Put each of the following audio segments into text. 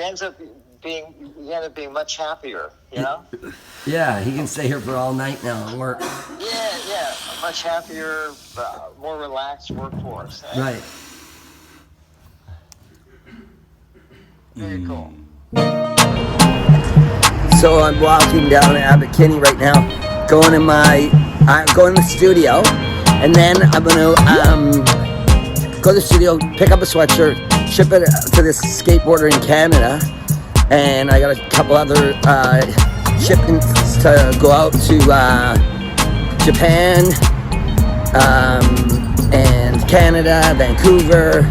ends up being much happier, you know? Yeah, he can stay here for all night now and work. Yeah, a much happier, more relaxed workforce. Eh? Right. Very cool. So I'm walking down Abbot Kinney right now, going in the studio, and then I'm gonna go to the studio, pick up a sweatshirt, ship it to this skateboarder in Canada, and I got a couple other shipments to go out to Japan and Canada, Vancouver,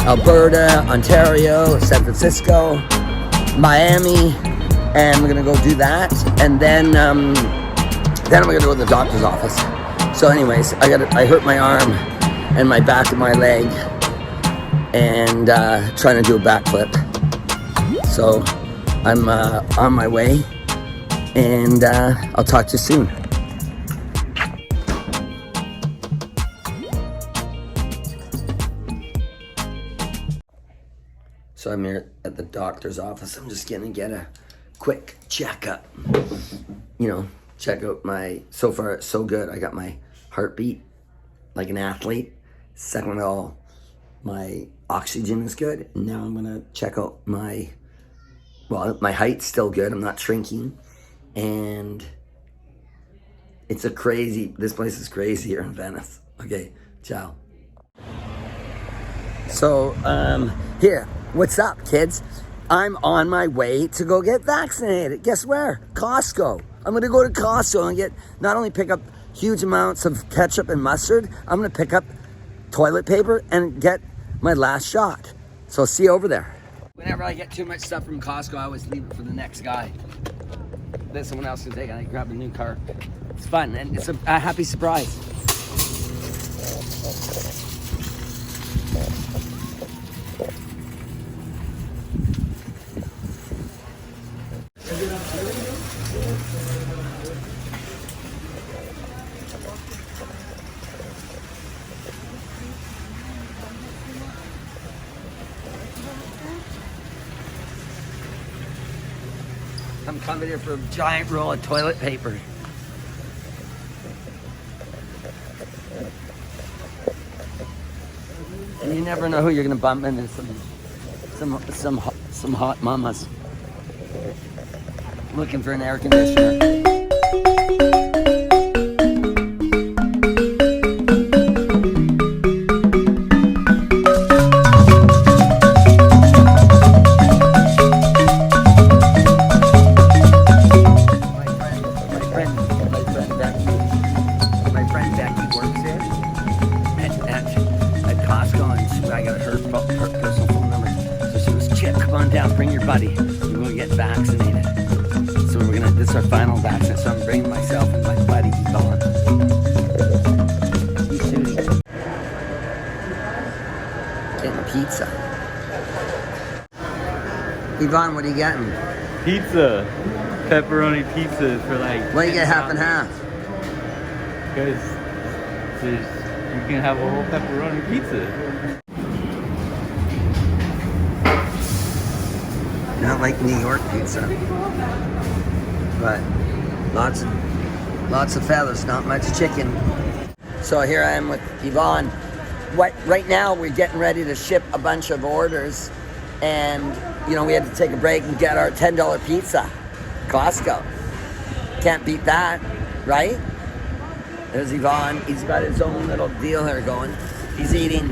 Alberta, Ontario, San Francisco, Miami, and we're gonna go do that, and then I'm gonna go to the doctor's office. So anyways, I hurt my arm and my back and my leg, and trying to do a backflip. So I'm on my way, and I'll talk to you soon. So I'm here at the doctor's office. I'm just gonna get a quick checkup. You know, check out so far it's so good. I got my heartbeat like an athlete. Second of all, my oxygen is good. Now I'm gonna check out my height's still good. I'm not shrinking. And this place is crazy here in Venice. Okay, ciao. So, here, what's up, kids? I'm on my way to go get vaccinated. Guess where? Costco. I'm gonna go to Costco and not only pick up huge amounts of ketchup and mustard, I'm gonna pick up toilet paper and get my last shot. So I'll see you over there. Whenever I get too much stuff from Costco, I always leave it for the next guy. Then someone else can take it and I grab a new car. It's fun and it's a happy surprise. I'm coming here for a giant roll of toilet paper. And you never know who you're gonna bump into. Some hot mamas looking for an air conditioner. Bring your buddy. We're going to get vaccinated. So this is our final vaccine. So I'm bringing myself and my buddy Yvonne. He's shooting. Getting pizza. Yvonne, what are you getting? Pizza. Pepperoni pizza for like... Why do you get half and half? Because you can have a whole pepperoni pizza. Not like New York pizza, but lots of feathers, not much chicken. So here I am with Yvonne. Right now we're getting ready to ship a bunch of orders, and we had to take a break and get our $10 pizza. Costco. Can't beat that, right? There's Yvonne. He's got his own little deal here going. He's eating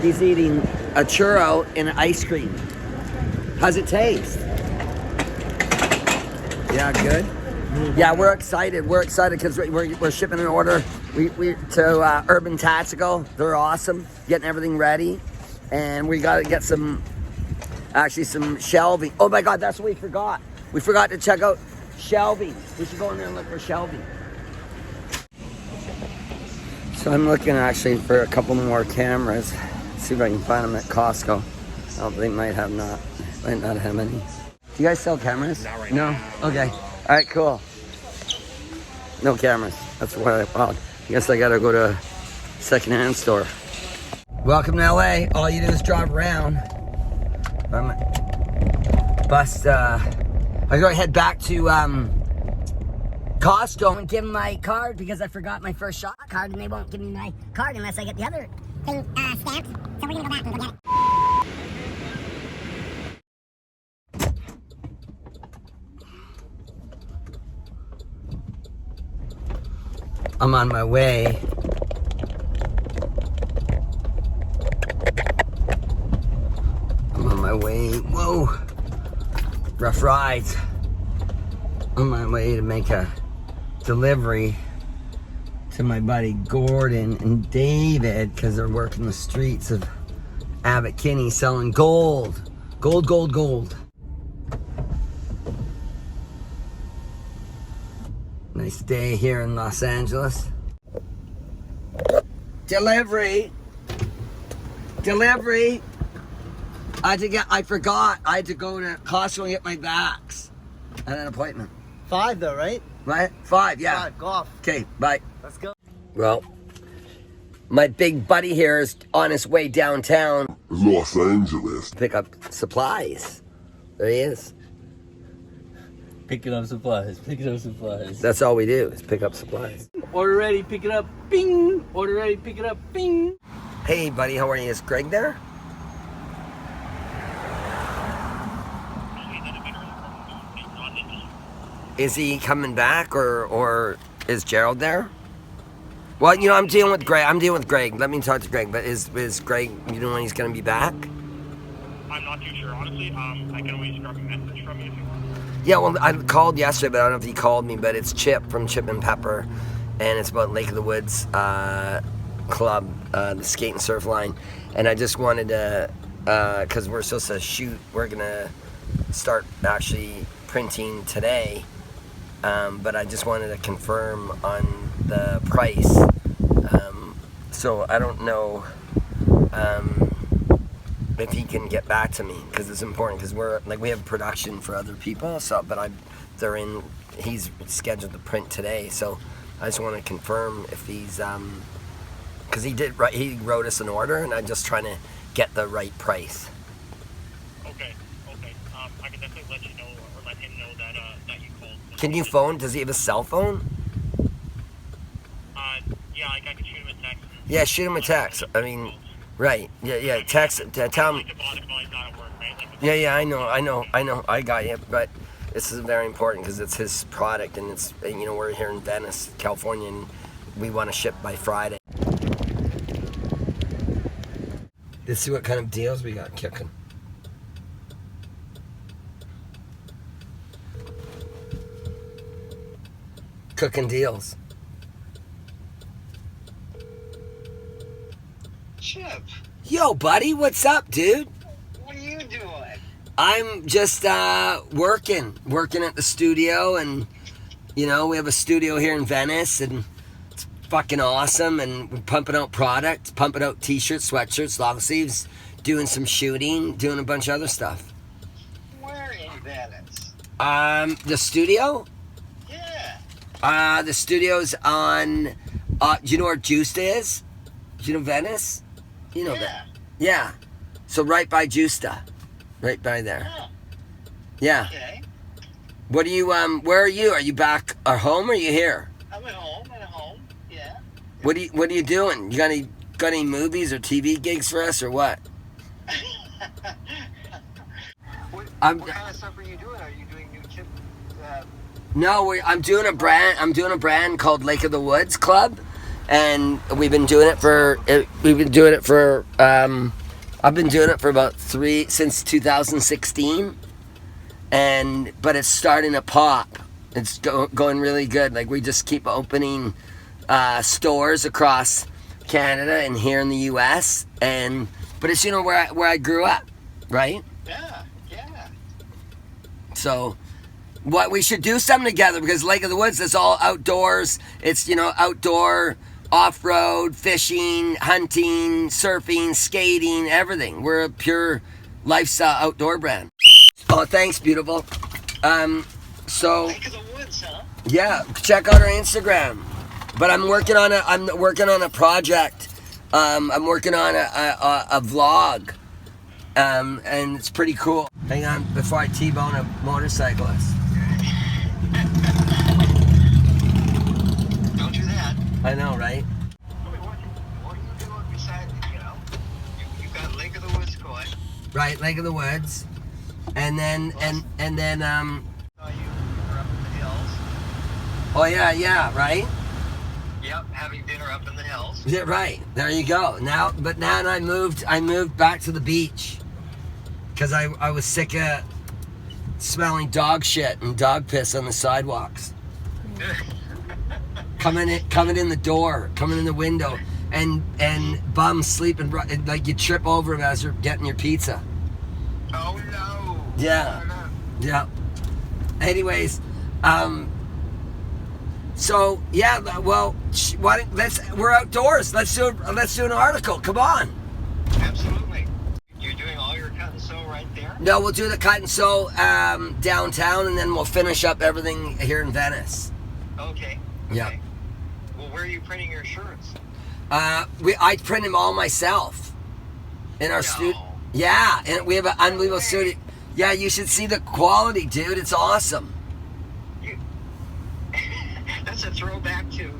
a churro and ice cream. How's it taste? Yeah, good. Yeah, we're excited. We're excited because we're shipping an order. We to Urban Tactical. They're awesome. Getting everything ready, and we got to get some shelving. Oh my God, that's what we forgot. We forgot to check out shelving. We should go in there and look for shelving. So I'm looking actually for a couple more cameras. See if I can find them at Costco. Oh, they might not have any. Do you guys sell cameras? Not right now. No? Okay. All right, cool. No cameras. That's what I thought. I guess I gotta go to a secondhand store. Welcome to LA. All you do is drive around. I gotta head back to Costco and give them my card because I forgot my first shot card, and they won't give me my card unless I get the other thing stamped. So we're gonna go back and go get it. I'm on my way. I'm on my way. Whoa. Rough rides. On my way to make a delivery to my buddy Gordon and David because they're working the streets of Abbot Kinney selling gold. Gold, gold, gold. Nice day here in Los Angeles. Delivery. Delivery. I forgot. I had to go to Costco and get my vax. I had an appointment. 5 though, right? Right? 5, yeah. 5, go off. Okay, bye. Let's go. Well, my big buddy here is on his way downtown. Los Angeles. To pick up supplies. There he is. Picking up supplies, picking up supplies. That's all we do is pick up supplies. Order ready, pick it up, bing! Order ready, pick it up, bing! Hey buddy, how are you? Is Greg there? Is he coming back or is Gerald there? Well, you know, I'm dealing with Greg. Let me talk to Greg. But is Greg, you know when he's going to be back? I'm not too sure, honestly. I can always grab a message from you if you want. Yeah, well, I called yesterday, but I don't know if he called me. But it's Chip from Chip and Pepper, and it's about Lake of the Woods Club, the skate and surf line. And I just wanted to, because we're supposed to shoot, we're going to start actually printing today. But I just wanted to confirm on the price. So I don't know if he can get back to me because it's important because we have production for other people. So, but he's scheduled to print today. So I just want to confirm if he's because he wrote us an order and I'm just trying to get the right price. Okay. I can definitely let you know or let him know that you called. Can you phone? Does he have a cell phone? Yeah, I can shoot him a text. Yeah, shoot him a text. I mean, right. Yeah. Text. Tell him. Yeah. I know. I got you. But this is very important because it's his product, and it's we're here in Venice, California, and we want to ship by Friday. Let's see what kind of deals we got kicking. Cooking deals. Chip, Yo, buddy, what's up, dude? what are you doing? I'm just working at the studio, and we have a studio here in Venice, and it's fucking awesome. And we're pumping out products, pumping out t-shirts, sweatshirts, long sleeves, doing some shooting, doing a bunch of other stuff. Where in Venice? The studio. Yeah. The studio's on. Do you know where Justa is? Do you know Venice? You know that. Yeah. So right by Justa. Right by there. Oh, Yeah. okay. What are you, where are you? Are you back at home or are you here? I'm at home. Yeah. What are you doing? You got any movies or TV gigs for us or what? What I'm- kind of stuff are you doing? Are you doing new Chip? No, I'm doing a brand called LakeofTheWoodsClub, and I've been doing it for about since 2016, but it's starting to pop. It's going really good. Like we just keep opening stores across Canada and here in the U.S. But it's where I grew up, right? Yeah. So, what we should do something together because Lake of the Woods is all outdoors. It's outdoor, off-road, fishing, hunting, surfing, skating, everything. We're a pure lifestyle outdoor brand. Oh, thanks, beautiful. So Lake of the Woods, huh? yeah, check out our Instagram. But I'm working on a project. I'm working on a vlog. and it's pretty cool. Hang on, before I T-bone a motorcyclist. Don't do that. I know, right? What are you doing besides, you've got Lake of the Woods Club. Right, Lake of the Woods, and then Saw you were up in the hills. oh yeah, right. Yep, having dinner up in the hills. Yeah, right. There you go. Now I moved back to the beach because I was sick of smelling dog shit and dog piss on the sidewalks. Coming in the door, coming in the window, and bums sleeping like you trip over them as you're getting your pizza. Oh no. Yeah. Oh, no. Yeah. Anyways, so yeah, well, we're outdoors. Let's do an article. Come on. Absolutely. You're doing all your cut and sew right there? No, we'll do the cut and sew downtown, and then we'll finish up everything here in Venice. Okay. Yeah. Well, where are you printing your shirts? I print them all myself in our studio. No. Yeah, and we have an unbelievable studio. Yeah, you should see the quality, dude. It's awesome. That's a throwback to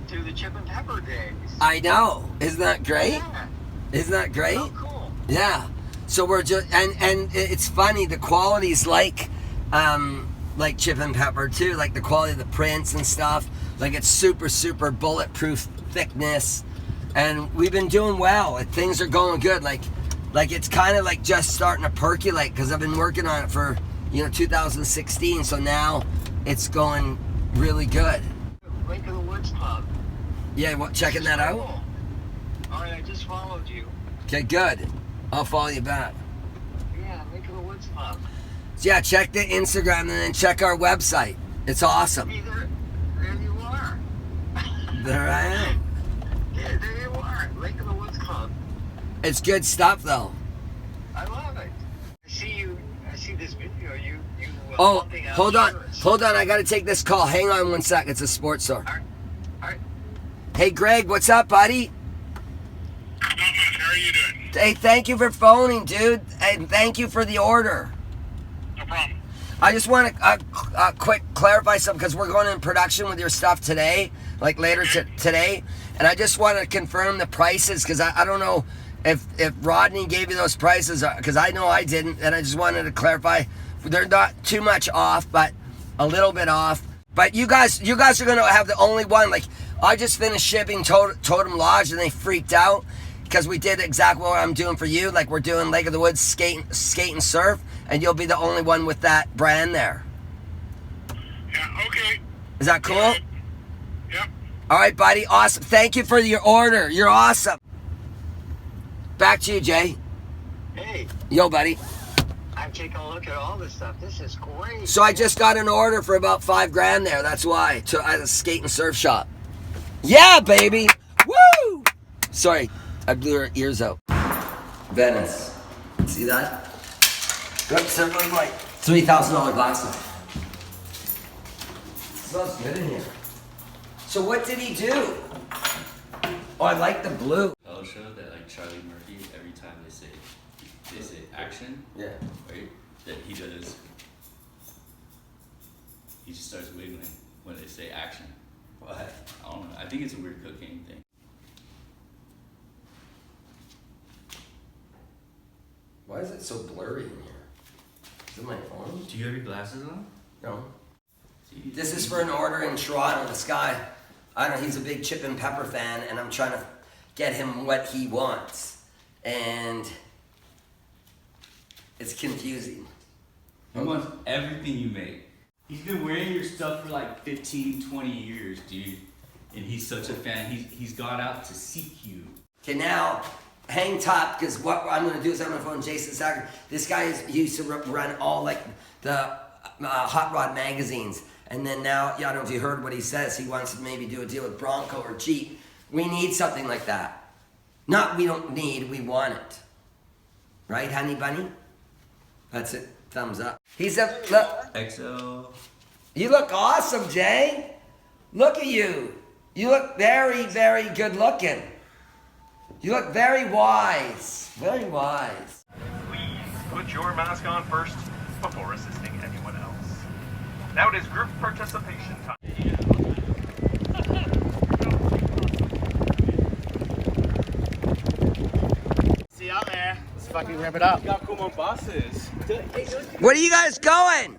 the Chip and Pepper days. I know. Isn't that great? Yeah. Isn't that great? Oh, cool. Yeah. So we're just and it's funny. The quality's like Chip and Pepper too. Like the quality of the prints and stuff. Like it's super bulletproof thickness, and we've been doing well. Things are going good. Like it's kind of like just starting to percolate because I've been working on it for 2016. So now it's going really good. Lake of the Woods Club. Yeah, checking that out? Cool. All right, I just followed you. Okay, good. I'll follow you back. Yeah, Lake of the Woods Club. So yeah, check the Instagram and then check our website. It's awesome. See, there you are. There I am. Yeah, there you are. Lake of the Woods Club. It's good stuff though. I love it. I see this video. You Oh, pumping out hold on. shirts. Hold on, I gotta take this call. Hang on one sec. It's a sports store. All right. Hey Greg, what's up, buddy? Not much. How are you doing? Hey, thank you for phoning, dude. And thank you for the order. No problem. I just want to quick clarify something because we're going in production with your stuff today, like later today, and I just want to confirm the prices because I don't know if Rodney gave you those prices because I know I didn't, and I just wanted to clarify they're not too much off, but a little bit off. But you guys are gonna have the only one. Like I just finished shipping Totem Lodge and they freaked out because we did exactly what I'm doing for you. Like we're doing Lake of the Woods skate and surf, and you'll be the only one with that brand there. Yeah, okay. Is that cool? Yep. All right, buddy. Awesome. Thank you for your order. You're awesome. Back to you, Jay. Hey, Yo, buddy. I'm taking a look at all this stuff. This is great. So I just got an order for about $5,000 there. That's why at a skate and surf shop. Yeah, baby. Woo! Sorry, I blew her ears out. Venice. See that? Oops, they're like $3,000 glasses. Smells good in here. So what did he do? Oh, I like the blue. I'll show that like Charlie Murphy every time they say action, Yeah. right? That he just starts wiggling when they say action. What? I don't know. I think it's a weird cocaine thing. Why is it so blurry in here? Is it my phone? Do you have your glasses on? No. See, This is for an order in Toronto. This guy, I don't know, he's a big Chip and Pepper fan, and I'm trying to get him what he wants. And it's confusing. He wants everything you make. He's been wearing your stuff for like 15, 20 years, dude. And he's such a fan. He's gone out to seek you. Okay, now, hang top, because what I'm going to do is I'm going to phone Jason Sakurai. This guy used to run all like the hot rod magazines. And then now, I don't know if you heard what he says. He wants to maybe do a deal with Bronco or Jeep. We need something like that. Not we don't need, we want it. Right, honey bunny? That's it. Thumbs up. He's a look. XO. You look awesome, Jay. Look at you. You look very, very good looking. You look very wise. Very wise. put your mask on first before assisting anyone else. Now it is group participation time. See you out there. Let's fucking rip it up. Got cool bosses. Where are you guys going?